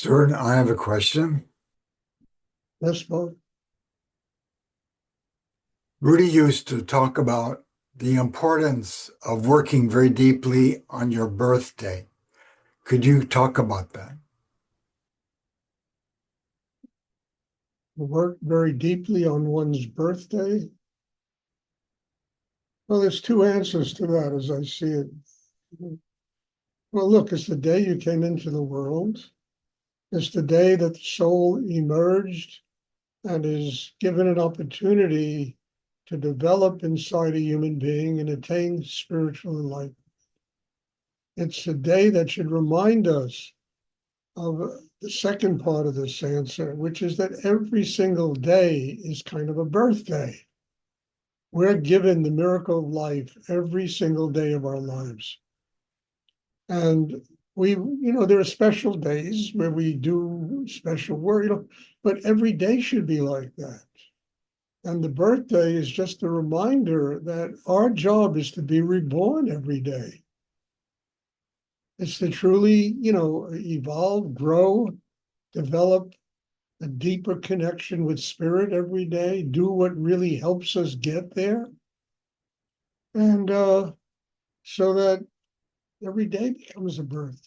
Stuart, I have a question. Yes, both. Rudy used to talk about the importance of working very deeply on your birthday. Could you talk about that? Work very deeply on one's birthday. Well, there's two answers to that as I see it. Well, look, it's the day you came into the world. It's the day that the soul emerged and is given an opportunity to develop inside a human being and attain spiritual enlightenment. It's a day that should remind us of the second part of this answer, which is that every single day is kind of a birthday. We're given the miracle of life every single day of our lives. And there are special days where we do special work, but every day should be like that. And the birthday is just a reminder that our job is to be reborn every day. It's to truly, evolve, grow, develop a deeper connection with spirit every day, do what really helps us get there. And so that every day becomes a birthday.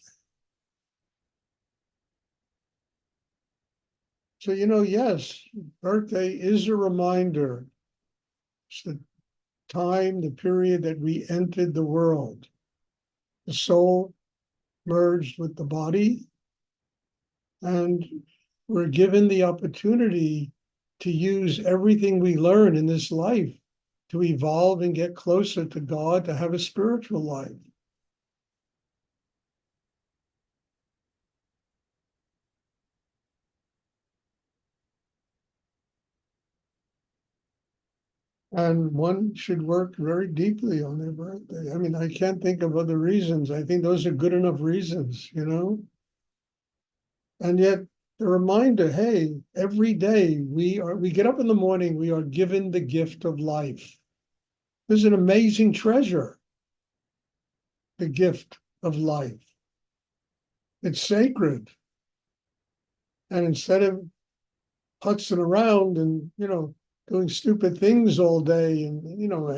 So, yes, birthday is a reminder. It's the time, the period that we entered the world. The soul merged with the body, and we're given the opportunity to use everything we learn in this life to evolve and get closer to God, to have a spiritual life. And one should work very deeply on their birthday. I mean, I can't think of other reasons. I think those are good enough reasons, And yet the reminder, hey, every day we get up in the morning, we are given the gift of life. There's an amazing treasure, the gift of life. It's sacred. And instead of putzing around and, doing stupid things all day and,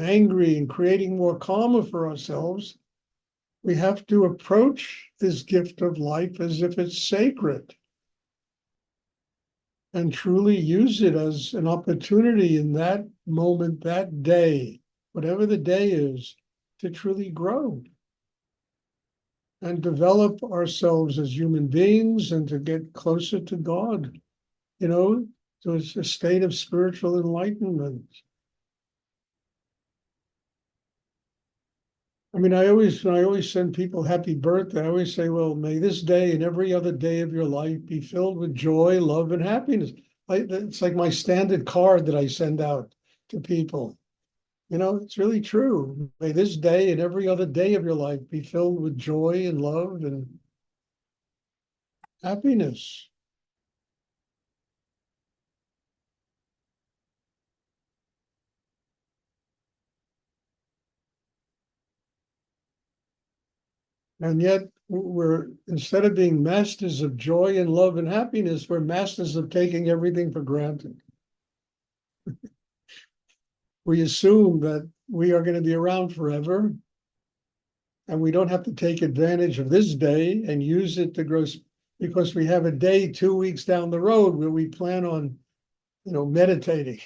angry and creating more karma for ourselves, we have to approach this gift of life as if it's sacred and truly use it as an opportunity in that moment, that day, whatever the day is, to truly grow and develop ourselves as human beings and to get closer to God, so it's a state of spiritual enlightenment. I mean, when I always send people happy birthday, I always say, well, may this day and every other day of your life be filled with joy, love, and happiness. It's like my standard card that I send out to people. It's really true. May this day and every other day of your life be filled with joy and love and happiness. And yet we're, instead of being masters of joy and love and happiness, we're masters of taking everything for granted. We assume that we are going to be around forever and we don't have to take advantage of this day and use it to grow, because we have a day 2 weeks down the road where we plan on, meditating,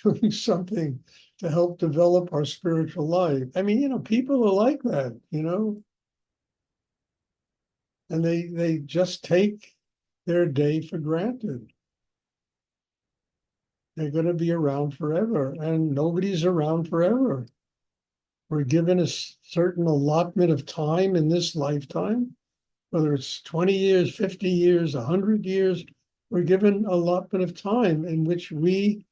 doing something to help develop our spiritual life. I mean, people are like that, and they just take their day for granted. They're going to be around forever, and nobody's around forever. We're given a certain allotment of time in this lifetime, whether it's 20 years, 50 years, 100 years, we're given a allotment of time in which we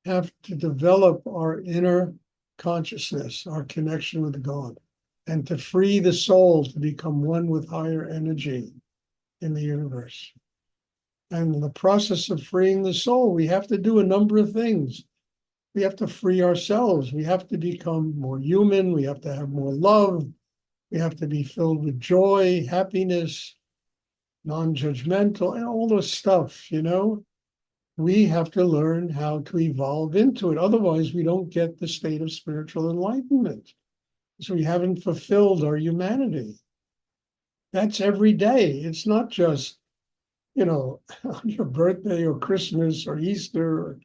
have to develop our inner consciousness, our connection with God, and to free the soul to become one with higher energy in the universe. And in the process of freeing the soul, we have to do a number of things. We have to free ourselves. We have to become more human. We have to have more love. We have to be filled with joy, happiness. non-judgmental, and all this stuff, we have to learn how to evolve into it. Otherwise, we don't get the state of spiritual enlightenment. So we haven't fulfilled our humanity. That's every day. It's not just, on your birthday or Christmas or Easter or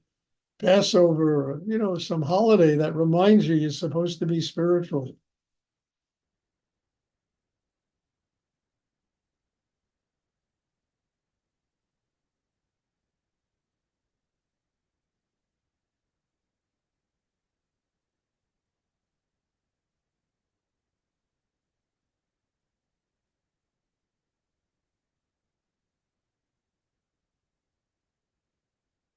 Passover or, some holiday that reminds you you're supposed to be spiritual.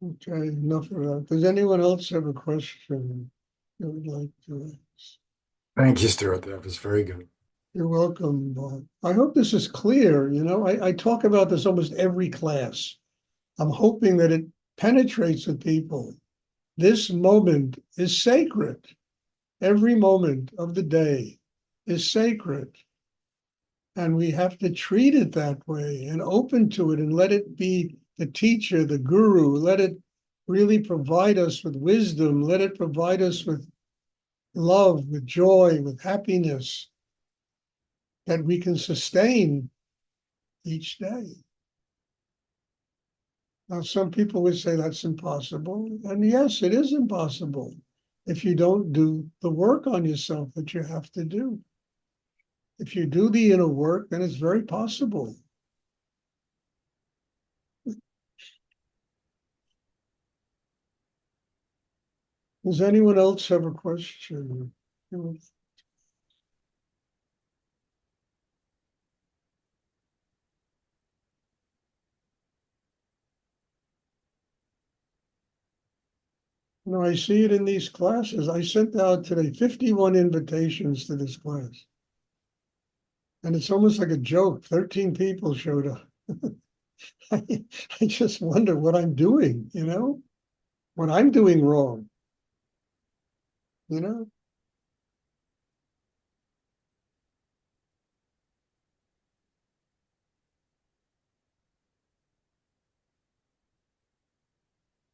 Okay, enough of that. Does anyone else have a question they would like to ask? Thank you, Stuart. That was very good. You're welcome, Bob. I hope this is clear. I talk about this almost every class. I'm hoping that it penetrates with people. This moment is sacred. Every moment of the day is sacred. And we have to treat it that way and open to it and let it be the teacher, the guru. Let it really provide us with wisdom. Let it provide us with love, with joy, with happiness that we can sustain each day. Now, some people would say that's impossible. And yes, it is impossible if you don't do the work on yourself that you have to do. If you do the inner work, then it's very possible. Does anyone else have a question? I see it in these classes. I sent out today 51 invitations to this class. And it's almost like a joke. 13 people showed up. I just wonder what I'm doing, what I'm doing wrong, you know?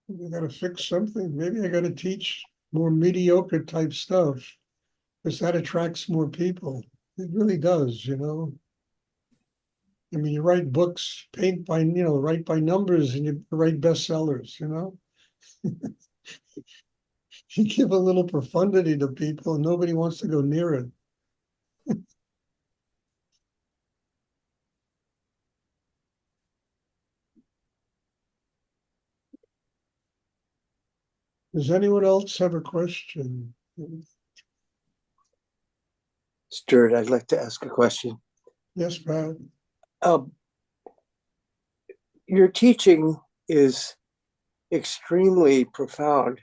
I got to fix something. Maybe I got to teach more mediocre type stuff because that attracts more people. It really does. I mean, you write books, paint by, write by numbers, and you write bestsellers, You give a little profundity to people and nobody wants to go near it. Does anyone else have a question? Stuart, I'd like to ask a question. Yes, Pat. Your teaching is extremely profound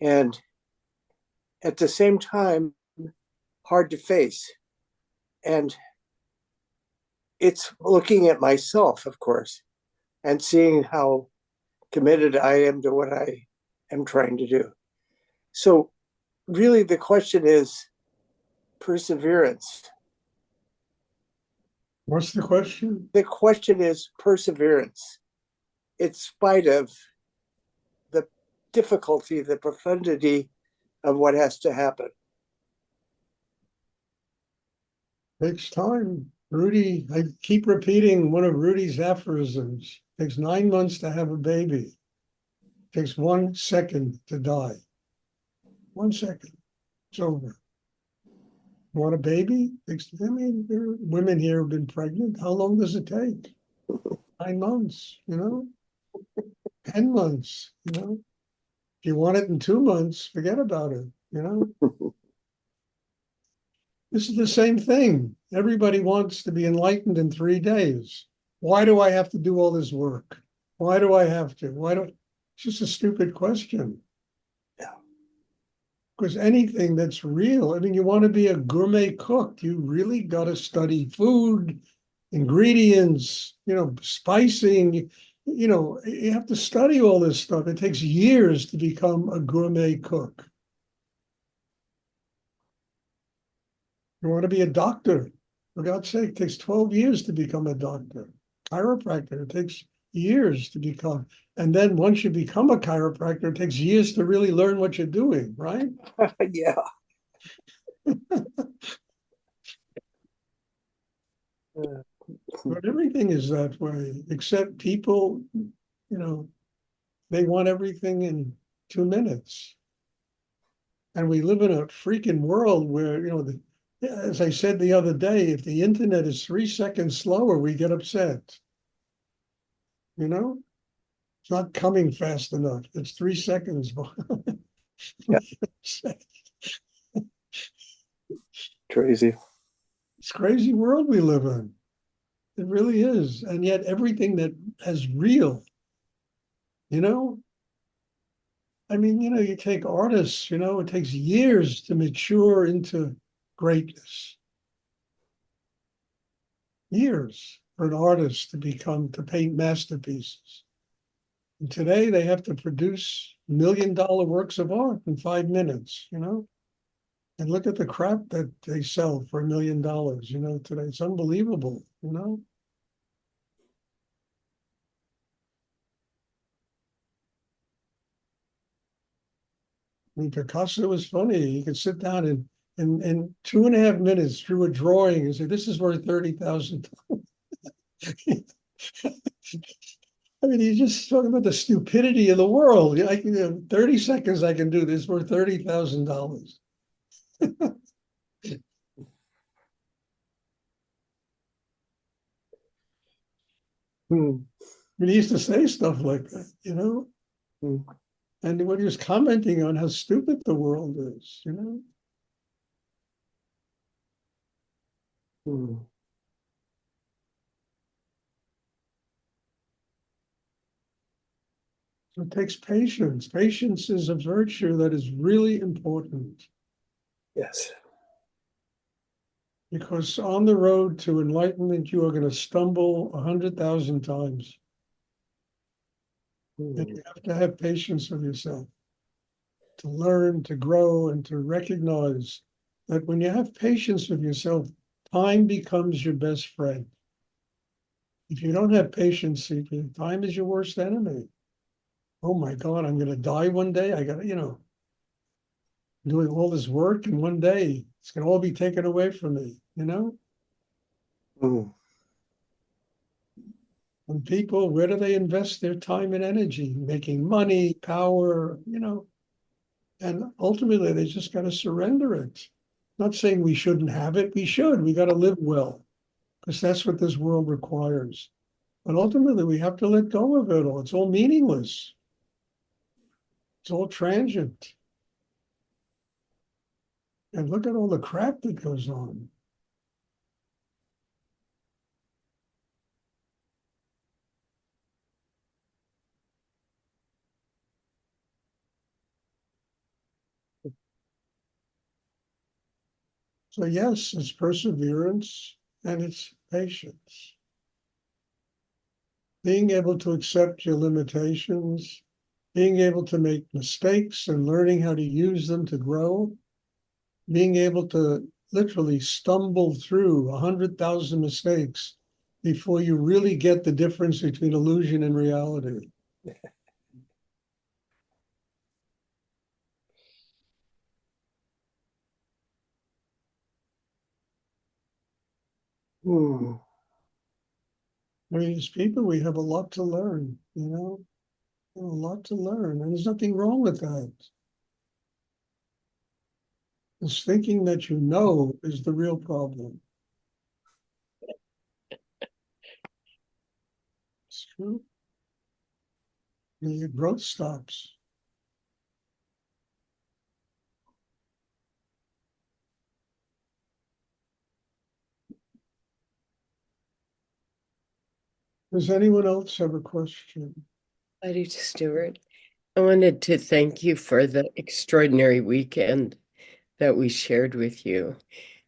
and at the same time hard to face. And it's looking at myself, of course, and seeing how committed I am to what I am trying to do. So really the question is perseverance. What's the question? The question is perseverance, in spite of the difficulty, the profundity of what has to happen. Takes time. Rudy, I keep repeating one of Rudy's aphorisms. Takes 9 months to have a baby. Takes 1 second to die. 1 second. It's over. Want a baby? I mean, there are women here have been pregnant. How long does it take? 9 months, 10 months, If you want it in 2 months, forget about it, This is the same thing. Everybody wants to be enlightened in 3 days. Why do I have to do all this work? Why do I have to? It's just a stupid question. Yeah. Because anything that's real, I mean, you want to be a gourmet cook, you really got to study food, ingredients, spicing, you have to study all this stuff. It takes years to become a gourmet cook. You want to be a doctor, for God's sake, it takes 12 years to become a doctor. chiropractor. It takes years to become. And then once you become a chiropractor, it takes years to really learn what you're doing, right? Yeah. But everything is that way, except people, they want everything in 2 minutes. And we live in a freaking world where, as I said the other day, if the internet is 3 seconds slower, we get upset. It's not coming fast enough. It's 3 seconds. Yeah. It's Crazy. a crazy world we live in. It really is. And yet everything that is real, you know, you take artists, it takes years to mature into greatness. Years for an artist to paint masterpieces. And today they have to produce $1 million works of art in 5 minutes, And look at the crap that they sell for $1 million, today. It's unbelievable. I mean, Picasso was funny. He could sit down and in 2.5 minutes drew a drawing and say, "This is worth 30,000." I mean, he's just talking about the stupidity of the world. I can, 30 seconds I can do this for $30,000. Hmm. I mean, he used to say stuff like that. Hmm. And when he was commenting on how stupid the world is. Hmm. So it takes patience. Patience is a virtue that is really important Yes. because on the road to enlightenment, you are going to stumble 100,000 times. And Hmm. you have to have patience with yourself to learn, to grow, and to recognize that when you have patience with yourself, time becomes your best friend. If you don't have patience, time is your worst enemy. Oh my God, I'm going to die one day. I got to, doing all this work, and one day it's going to all be taken away from me. Hmm. And people, where do they invest their time and energy? Making money, power. And ultimately they just got to surrender it. Not saying we shouldn't have it. We should. We got to live well because that's what this world requires. But ultimately we have to let go of it all. It's all meaningless. It's all transient. And look at all the crap that goes on. So yes, it's perseverance and it's patience. Being able to accept your limitations, being able to make mistakes and learning how to use them to grow, being able to literally stumble through 100,000 mistakes before you really get the difference between illusion and reality. Hmm. I mean, as people, we have a lot to learn, a lot to learn, and there's nothing wrong with that. It's thinking that you know is the real problem. It's true. Your growth stops. Does anyone else have a question? I do, Stuart. I wanted to thank you for the extraordinary weekend that we shared with you.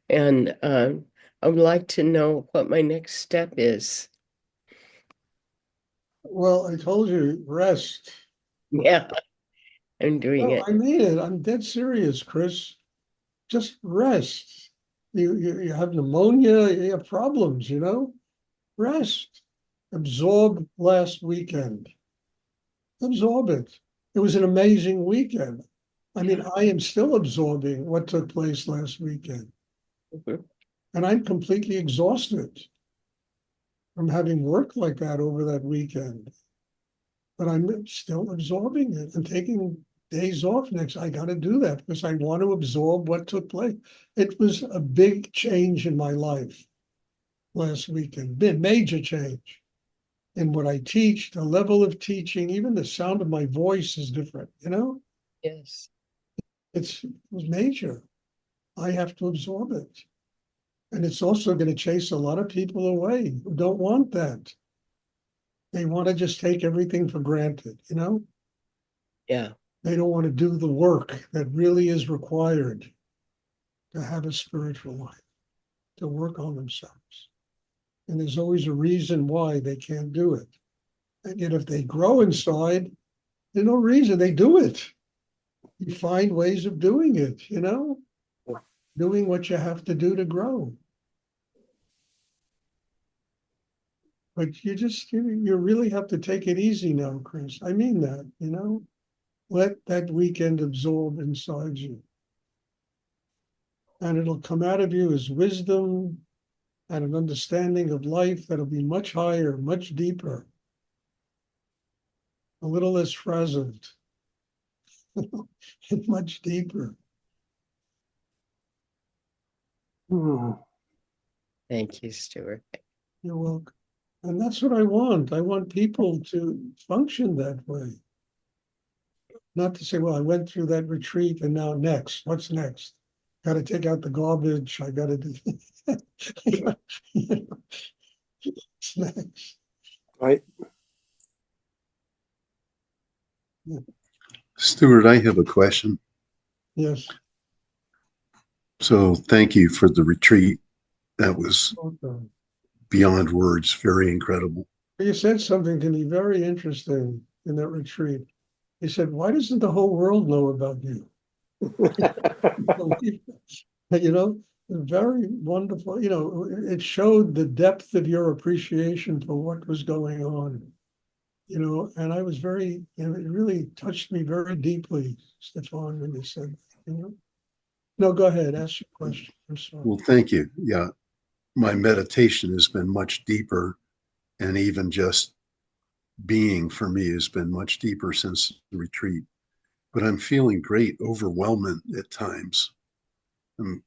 And I would like to know what my next step is. Well, I told you, rest. Yeah, I'm doing No, it. I mean it. I'm dead serious, Chris. Just rest. You have pneumonia, you have problems, rest. Absorb last weekend. Absorb it. It was an amazing weekend. I mean, I am still absorbing what took place last weekend. Mhm. And I'm completely exhausted from having worked like that over that weekend. But I'm still absorbing it and taking days off next. I got to do that because I want to absorb what took place. It was a big change in my life last weekend, big major change in what I teach, the level of teaching, even the sound of my voice is different, you know? Yes. It was major. I have to absorb it. And it's also going to chase a lot of people away who don't want that. They want to just take everything for granted, you know? Yeah. They don't want to do the work that really is required to have a spiritual life, to work on themselves. And there's always a reason why they can't do it. And yet, if they grow inside, there's no reason they do it. You find ways of doing it, you know, doing what you have to do to grow. But you really have to take it easy now, Chris. I mean that, you know, let that weekend absorb inside you. And it'll come out of you as wisdom and an understanding of life that'll be much higher, much deeper, a little less frazzled, and much deeper. Thank you, Stuart. You're welcome. And that's what I want. I want people to function that way. Not to say, well, I went through that retreat and now next, what's next? Got to take out the garbage. I got to do what's next. Right. Stuart, I have a question. Yes. So thank you for the retreat. That was Okay. beyond words, very incredible. You said something to me very interesting in that retreat. You said, why doesn't the whole world know about you? You know, very wonderful. You know, it showed the depth of your appreciation for what was going on. You know, and I was very, you know, it really touched me very deeply, Stefan, when you said that, you know. No, go ahead, ask your question. I'm sorry. Well, thank you. Yeah, my meditation has been much deeper, and even just being for me has been much deeper since the retreat. But I'm feeling great overwhelmment at times. I'm,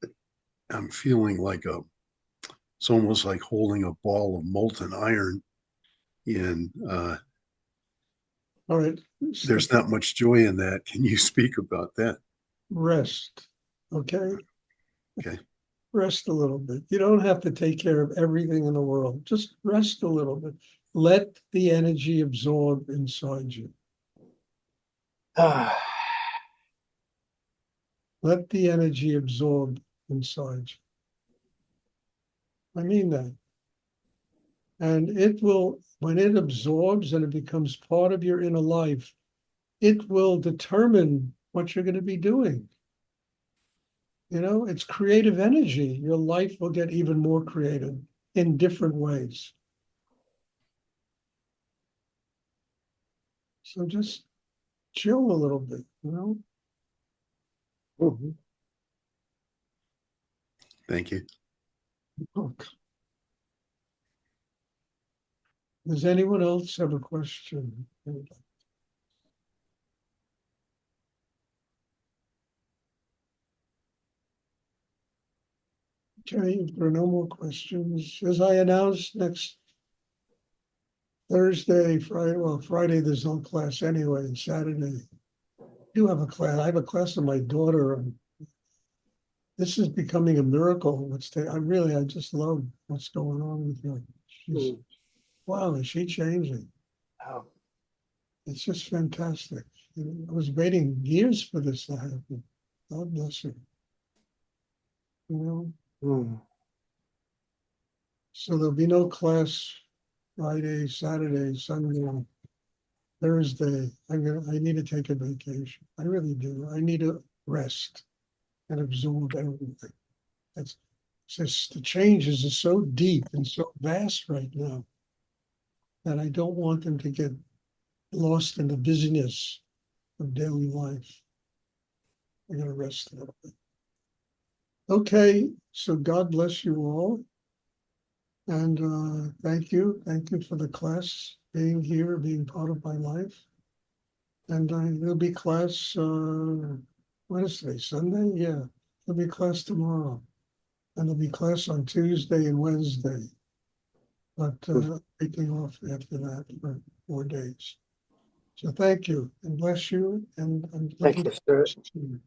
I'm feeling like it's almost like holding a ball of molten iron, and All right, there's not much joy in that. Can you speak about that? rest, okay? Okay. Rest a little bit. You don't have to take care of everything in the world. Just rest a little bit. Let the energy absorb inside you. Let the energy absorb inside you. I mean that. And it will, when it absorbs and it becomes part of your inner life, it will determine what you're going to be doing. You know, it's creative energy. Your life will get even more creative in different ways. So just chill a little bit, you know? Mm-hmm. Thank you. Look. Does anyone else have a question? Okay, if there are no more questions, as I announced, next Thursday, Friday, well, Friday, there's no class anyway, and Saturday, I do have a class. I have a class with my daughter. And this is becoming a miracle. I just love what's going on with her. Wow, is she changing? Wow. It's just fantastic. You know, I was waiting years for this to happen. God bless her. You know, so there'll be no class Friday, Saturday, Sunday, Thursday. I need to take a vacation. I really do. I need to rest and absorb everything. That's just the changes are so deep and so vast right now. and I don't want them to get lost in the busyness of daily life. I'm going to rest a little bit. Okay, so God bless you all. And thank you. Thank you for the class, being here, being part of my life. And there'll be class, Wednesday, Sunday? Yeah, there'll be class tomorrow. And there'll be class on Tuesday and Wednesday. But taking off after that for 4 days. So thank you and bless you. And I'm Thank looking you, Stuart. forward to you.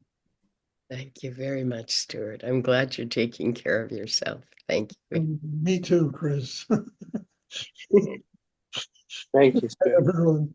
Thank you very much, Stuart. I'm glad you're taking care of yourself. Thank you. And me too, Chris. Thank you, Stuart. Everyone.